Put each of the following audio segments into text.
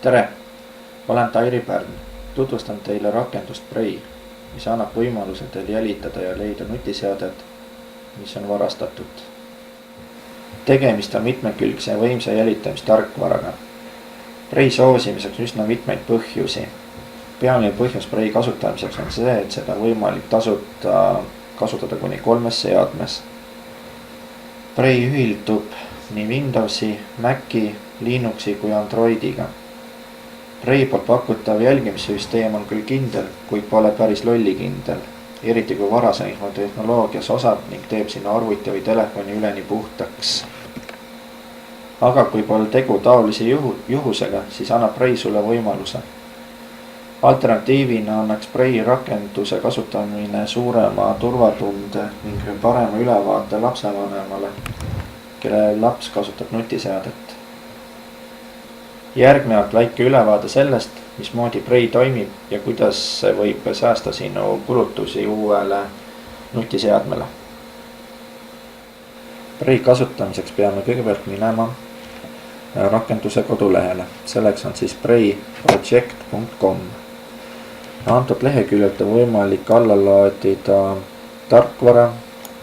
tere, olen Tairi Pärn. Tutvustan teile rakendust Prei, mis annab võimaluse teil jälitada ja leida nutiseadet, mis on varastatud. Tegemist on mitmekülgse ja võimsa jälitamistarkvaraga. Prei soosimiseks üsna mitmeid põhjusi. Peamine põhjus Prei kasutamiseks on see, et seda on võimalik kasutada kuni 3 seadmes. Prei ühildub nii Windowsi, Maci, Linuxi kui Androidiga. Prei poolt pakutav jälgimissüsteem on küll kindel, kuid pole päris lollikindel, eriti kui varasem infotehnoloogias osab ning teeb sinna arvuti või telefoni üleni puhtaks. Aga kui pole tegu taolise juhusega, siis annab Prei sulle võimaluse. Alternatiivina annaks Prei rakenduse kasutamine suurema turvatunde ning parema ülevaate lapsevanemale, kelle laps kasutab nutiseadet. Järgnevalt väike ülevaade sellest, mismoodi Prei toimib ja kuidas see võib säästa sinu kulutusi uuele nutiseadmele. Prei kasutamiseks peame kõigepealt minema rakenduse kodulehele. Selleks on siis preiproject.com. Antud leheküljelt on võimalik alla laadida tarkvara,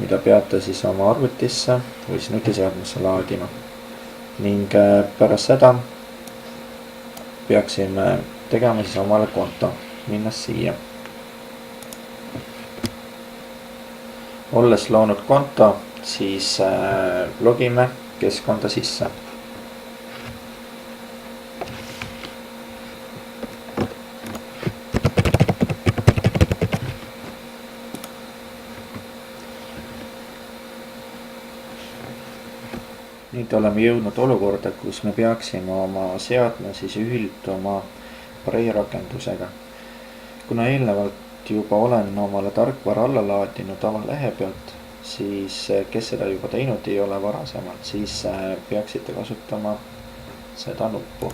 mida peate siis oma arvutisse või siis nutiseadmesse laadima. Ning pärast seda peaksime tegema siis omale konto, minnes siia. Olles loonud konto, siis logime keskkonda sisse. Nüüd oleme jõudnud olukorda, kus me peaksime oma seadme siis ühilduma Prei rakendusega. Kuna eelnevalt juba olen omale tarkvara alla laadinud avalehe pealt, siis kes seda juba teinud ei ole varasemalt, siis peaksite kasutama seda nuppu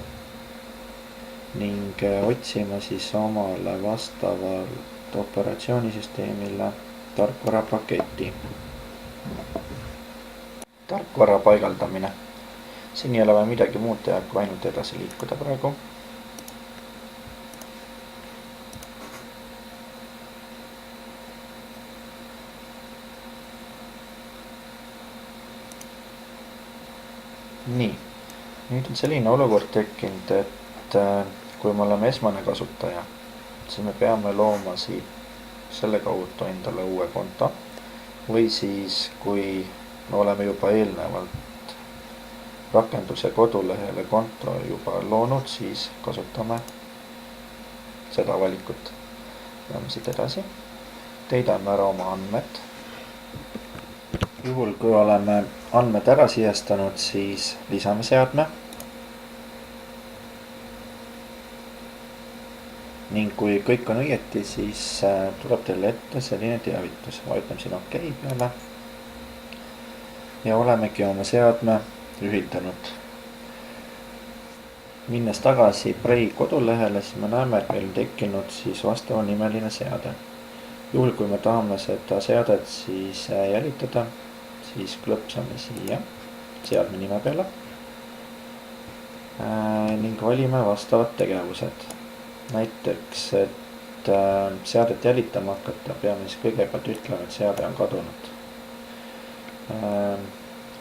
ning otsima siis omale vastavalt operatsioonisüsteemile tarkvarapaketi. Tarkvara paigaldamine. Siin ei ole vaja midagi muud teha, kui ainult edasi liikuda praegu. Nii, nüüd on selline olukord tekkinud, et kui me oleme esmane kasutaja, siis me peame looma siit selle kaudu endale uue konto või siis kui me oleme juba eelnevalt rakenduse kodulehele konto juba loonud, siis kasutame seda valikut. Läheme siit edasi. Täidame ära oma andmed. Juhul kui oleme andmed ära sisestanud, siis lisame seadme. Ning kui kõik on õieti, siis tuleb teile ette selline teavitus. Vajutame siin OK peale. Ja olemegi oma seadme ühildanud. Minnes tagasi Prei kodulehele, siis me näeme, et meil on tekkinud siis vastava nimeline seade. Juhul kui me tahame seda seadet siis jälitada, siis klõpsame siia seadme nime peale ning valime vastavad tegevused. Näiteks, et seadet jälitama hakata, peame siis kõigepealt ütlema, et seade on kadunud.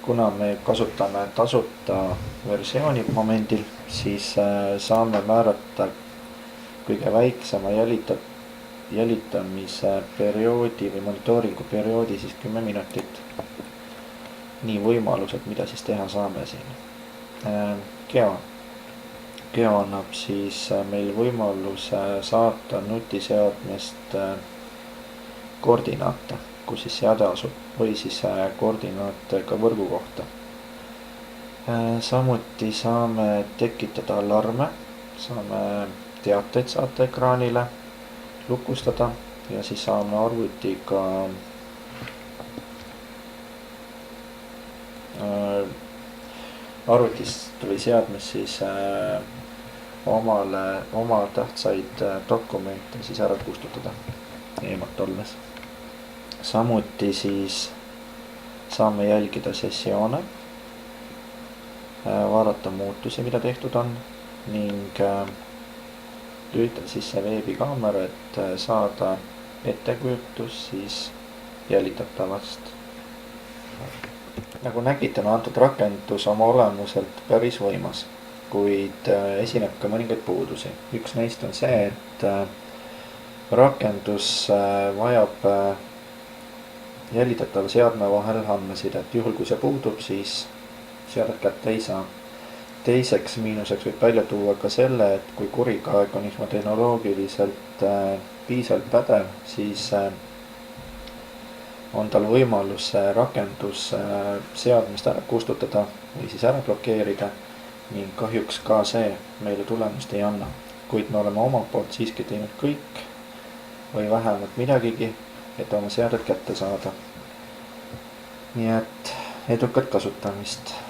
Kuna me kasutame tasuta versiooni momendil, siis saame määrata kõige väiksema jälitamise perioodi või monitooringu perioodi siis 10 minutit. Nii võimalused, mida siis teha saame siin. Geo annab siis meil võimaluse saata nutiseadmest koordinaate, kus siis seade asub või siis koordinaate ka võrgu kohta. Samuti saame tekitada alarme, saame teateid saata ekraanile, lukustada ja siis saame arvutist või seadmes siis oma tähtsaid dokumente siis ära kustutada eemalt olles. Samuti siis saame jälgida sessioone, vaadata muutusi, mida tehtud on ning lülitada sisse veebikaamera, et saada ettekujutus siis jälitatavast. Nagu nägite, on antud rakendus oma olemuselt päris võimas, kuid esineb ka mõningaid puudusi. Üks neist on see, et rakendus vajab jälitatava seadme vahel andmesidet. Juhul kui see puudub, siis seadet kätte ei saa. Teiseks miinuseks võib välja tuua ka selle, et kui kurikaeg on infotehnoloogiliselt piisavalt pädev, siis on tal võimalus rakendus seadmest ära kustutada või siis ära blokeerida ning kahjuks ka see meile tulemust ei anna. Kuid me oleme omalt poolt siiski teinud kõik või vähemalt midagigi, et oma seadet kätte saada. Nii et edukat kasutamist!